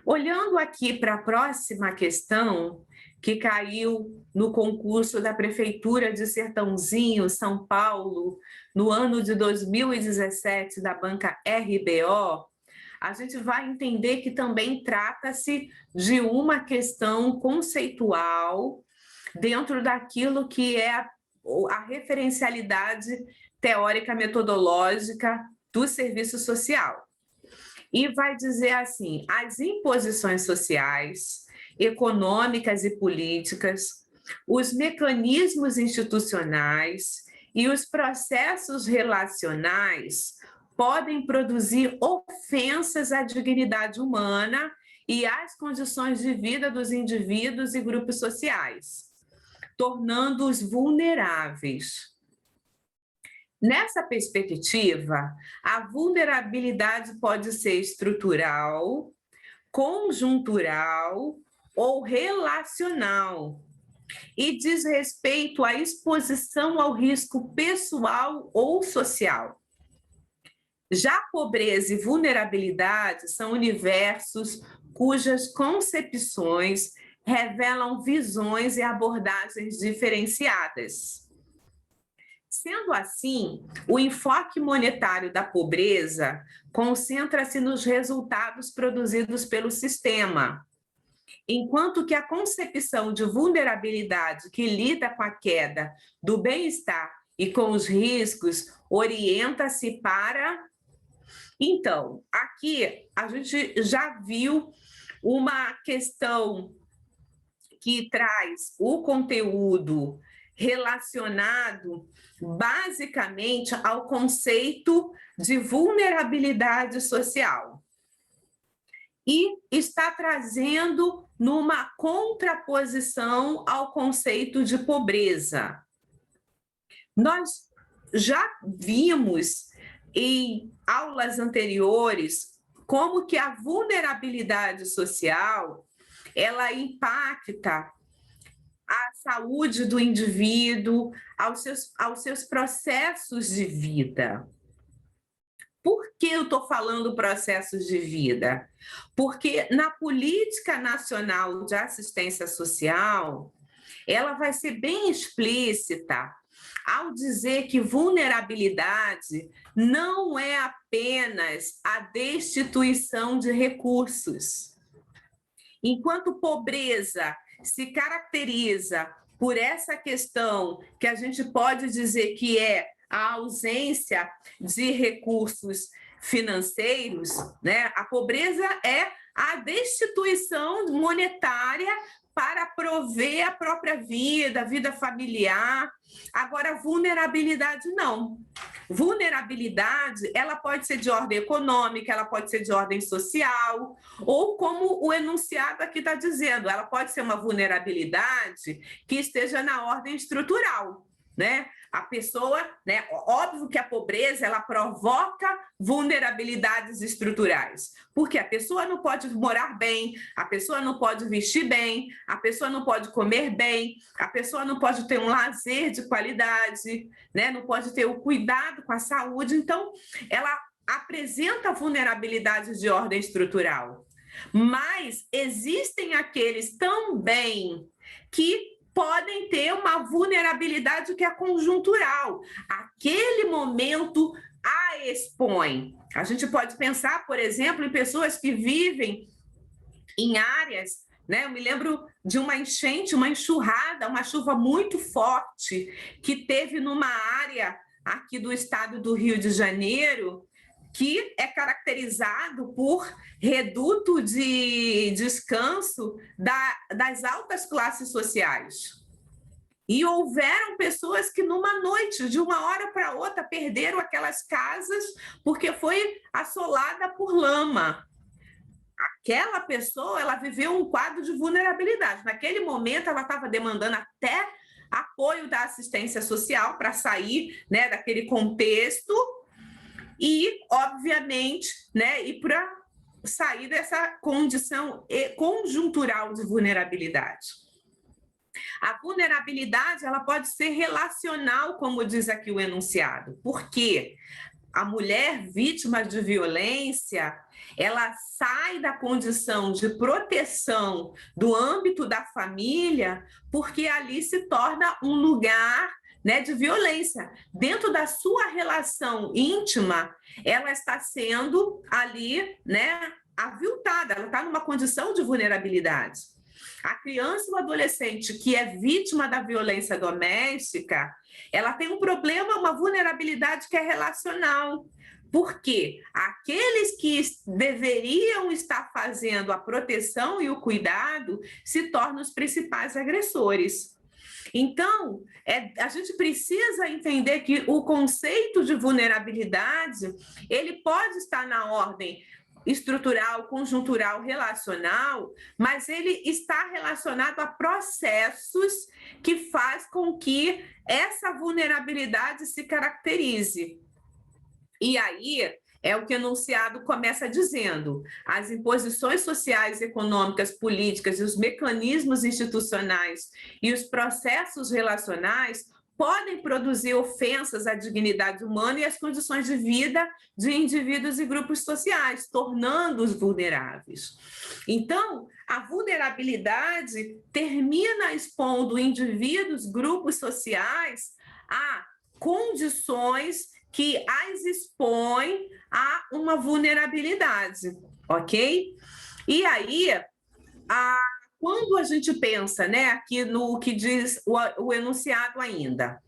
Olhando aqui para a próxima questão, que caiu no concurso da Prefeitura de Sertãozinho, São Paulo, no ano de 2017, da banca RBO, a gente vai entender que também trata-se de uma questão conceitual dentro daquilo que é a referencialidade teórica metodológica do serviço social. E vai dizer assim: as imposições sociais, econômicas e políticas, os mecanismos institucionais e os processos relacionais podem produzir ofensas à dignidade humana e às condições de vida dos indivíduos e grupos sociais, tornando-os vulneráveis. Nessa perspectiva, a vulnerabilidade pode ser estrutural, conjuntural ou relacional e diz respeito à exposição ao risco pessoal ou social. Já pobreza e vulnerabilidade são universos cujas concepções revelam visões e abordagens diferenciadas. Sendo assim, o enfoque monetário da pobreza concentra-se nos resultados produzidos pelo sistema, enquanto que a concepção de vulnerabilidade que lida com a queda do bem-estar e com os riscos orienta-se para... Então, aqui a gente já viu uma questão que traz o conteúdo relacionado basicamente ao conceito de vulnerabilidade social. E está trazendo numa contraposição ao conceito de pobreza. Nós já vimos em aulas anteriores como que a vulnerabilidade social ela impacta a saúde do indivíduo, aos seus processos de vida. Por que eu estou falando processos de vida? Porque na Política Nacional de Assistência Social, ela vai ser bem explícita ao dizer que vulnerabilidade não é apenas a destituição de recursos. Enquanto pobreza se caracteriza por essa questão que a gente pode dizer que é a ausência de recursos financeiros, né? A pobreza é a destituição monetária para prover a própria vida, a vida familiar. Agora, vulnerabilidade não. Vulnerabilidade, ela pode ser de ordem econômica, ela pode ser de ordem social, ou como o enunciado aqui está dizendo, ela pode ser uma vulnerabilidade que esteja na ordem estrutural, né? A pessoa, né? Óbvio que a pobreza ela provoca vulnerabilidades estruturais, porque a pessoa não pode morar bem, a pessoa não pode vestir bem, a pessoa não pode comer bem, a pessoa não pode ter um lazer de qualidade, né? Não pode ter o cuidado com a saúde. Então, ela apresenta vulnerabilidades de ordem estrutural. Mas existem aqueles também que podem ter uma vulnerabilidade que é conjuntural. Aquele momento a expõe. A gente pode pensar, por exemplo, em pessoas que vivem em áreas, né? Eu me lembro de uma enchente, uma enxurrada, uma chuva muito forte que teve numa área aqui do estado do Rio de Janeiro, que é caracterizado por reduto de descanso das altas classes sociais. E houveram pessoas que numa noite, de uma hora para outra, perderam aquelas casas porque foi assolada por lama. Aquela pessoa, ela viveu um quadro de vulnerabilidade. Naquele momento, ela estava demandando até apoio da assistência social para sair, né, daquele contexto e, obviamente, né, e para sair dessa condição conjuntural de vulnerabilidade. A vulnerabilidade ela pode ser relacional, como diz aqui o enunciado. Por quê? a mulher vítima de violência, ela sai da condição de proteção do âmbito da família, porque ali se torna um lugar, né, de violência. Dentro da sua relação íntima, ela está sendo ali, né, aviltada, ela está numa condição de vulnerabilidade. A criança e o adolescente que é vítima da violência doméstica, ela tem um problema, uma vulnerabilidade que é relacional. Porque aqueles que deveriam estar fazendo a proteção e o cuidado se tornam os principais agressores. Então, a gente precisa entender que o conceito de vulnerabilidade, ele pode estar na ordem estrutural, conjuntural, relacional, mas ele está relacionado a processos que faz com que essa vulnerabilidade se caracterize. E aí é o que o enunciado começa dizendo: as imposições sociais, econômicas, políticas e os mecanismos institucionais e os processos relacionais podem produzir ofensas à dignidade humana e às condições de vida de indivíduos e grupos sociais, tornando-os vulneráveis. Então, a vulnerabilidade termina expondo indivíduos, grupos sociais a condições que as expõem a uma vulnerabilidade, ok? E aí, quando a gente pensa, né, aqui no que diz o enunciado ainda,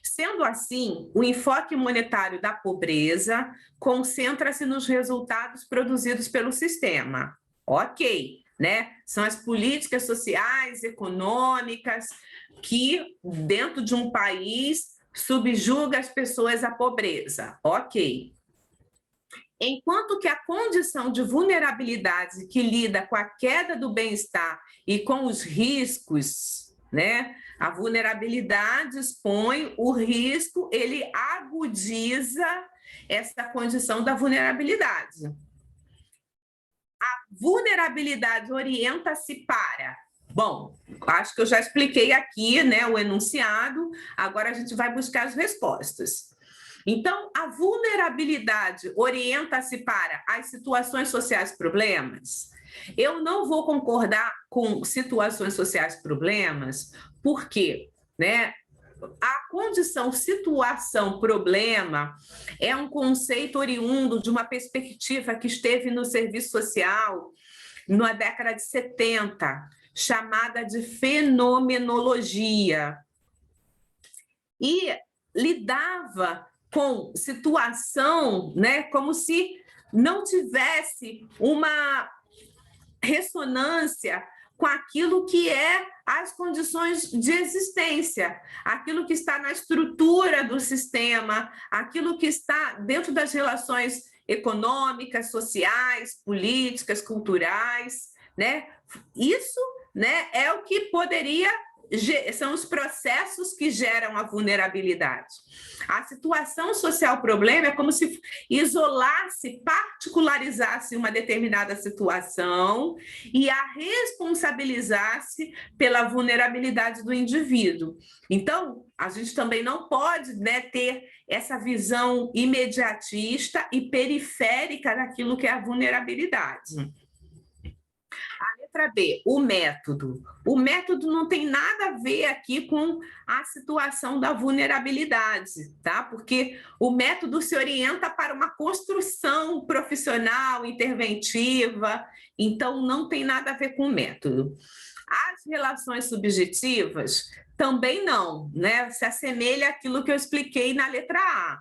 sendo assim, o enfoque monetário da pobreza concentra-se nos resultados produzidos pelo sistema, ok, né? São as políticas sociais, econômicas, que dentro de um país subjuga as pessoas à pobreza, ok. Enquanto que a condição de vulnerabilidade que lida com a queda do bem-estar e com os riscos, né? A vulnerabilidade expõe o risco, ele agudiza essa condição da vulnerabilidade. A vulnerabilidade orienta-se para... Bom, acho que eu já expliquei aqui, né, o enunciado, agora a gente vai buscar as respostas. Então, a vulnerabilidade orienta-se para as situações sociais problemas? Eu não vou concordar com situações sociais problemas, porque, né, a condição situação problema é um conceito oriundo de uma perspectiva que esteve no serviço social na década de 70, chamada de fenomenologia. E lidava com situação, né, como se não tivesse uma ressonância com aquilo que é as condições de existência, aquilo que está na estrutura do sistema, aquilo que está dentro das relações econômicas, sociais, políticas, culturais, né? Isso, né, é o que poderia... são os processos que geram a vulnerabilidade. A situação social problema é como se isolasse, particularizasse uma determinada situação e a responsabilizasse pela vulnerabilidade do indivíduo. Então, a gente também não pode, né, ter essa visão imediatista e periférica daquilo que é a vulnerabilidade. Letra B, o método. O método não tem nada a ver aqui com a situação da vulnerabilidade, tá? Porque o método se orienta para uma construção profissional, interventiva, então não tem nada a ver com o método. As relações subjetivas também não, né? Se assemelha àquilo que eu expliquei na letra A.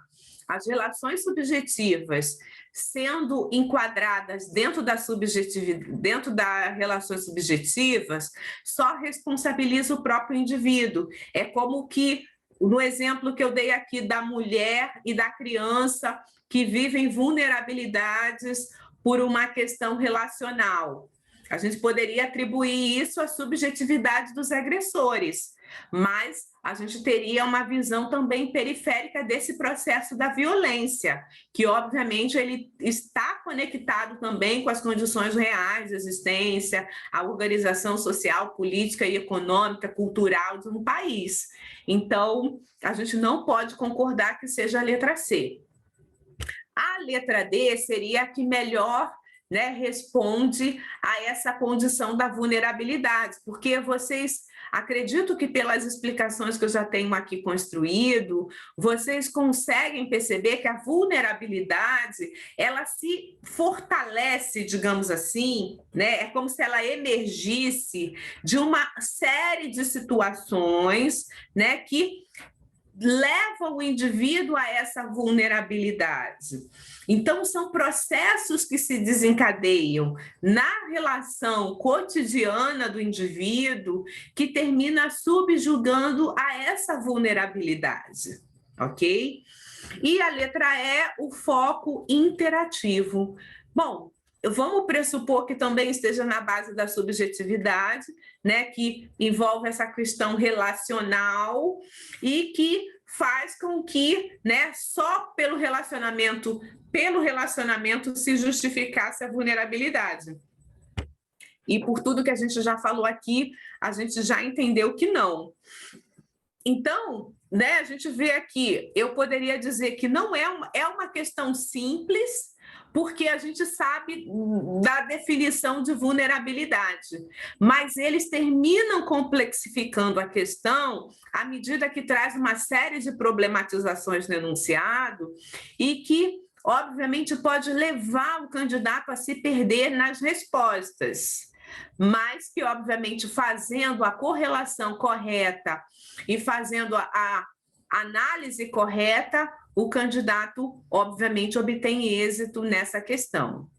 As relações subjetivas sendo enquadradas dentro da subjetividade, dentro das relações subjetivas, só responsabiliza o próprio indivíduo. É como que, no exemplo que eu dei aqui da mulher e da criança que vivem vulnerabilidades por uma questão relacional. A gente poderia atribuir isso à subjetividade dos agressores, mas a gente teria uma visão também periférica desse processo da violência, que obviamente ele está conectado também com as condições reais de existência, a organização social, política e econômica, cultural de um país. Então, a gente não pode concordar que seja a letra C. A letra D seria a que melhor, né, responde a essa condição da vulnerabilidade, porque vocês, acredito que pelas explicações que eu já tenho aqui construído, vocês conseguem perceber que a vulnerabilidade, ela se fortalece, digamos assim, né? É como se ela emergisse de uma série de situações, né, que leva o indivíduo a essa vulnerabilidade. Então, são processos que se desencadeiam na relação cotidiana do indivíduo que termina subjugando a essa vulnerabilidade, ok? E a letra E, o foco interativo. Bom, vamos pressupor que também esteja na base da subjetividade, né, que envolve essa questão relacional e que faz com que, né, só pelo relacionamento se justificasse a vulnerabilidade. E por tudo que a gente já falou aqui, a gente já entendeu que não. Então, né, a gente vê aqui, eu poderia dizer que não é uma questão simples, porque a gente sabe da definição de vulnerabilidade, mas eles terminam complexificando a questão à medida que traz uma série de problematizações no enunciado e que, obviamente, pode levar o candidato a se perder nas respostas, mas que, obviamente, fazendo a correlação correta e fazendo a análise correta, o candidato, obviamente, obtém êxito nessa questão.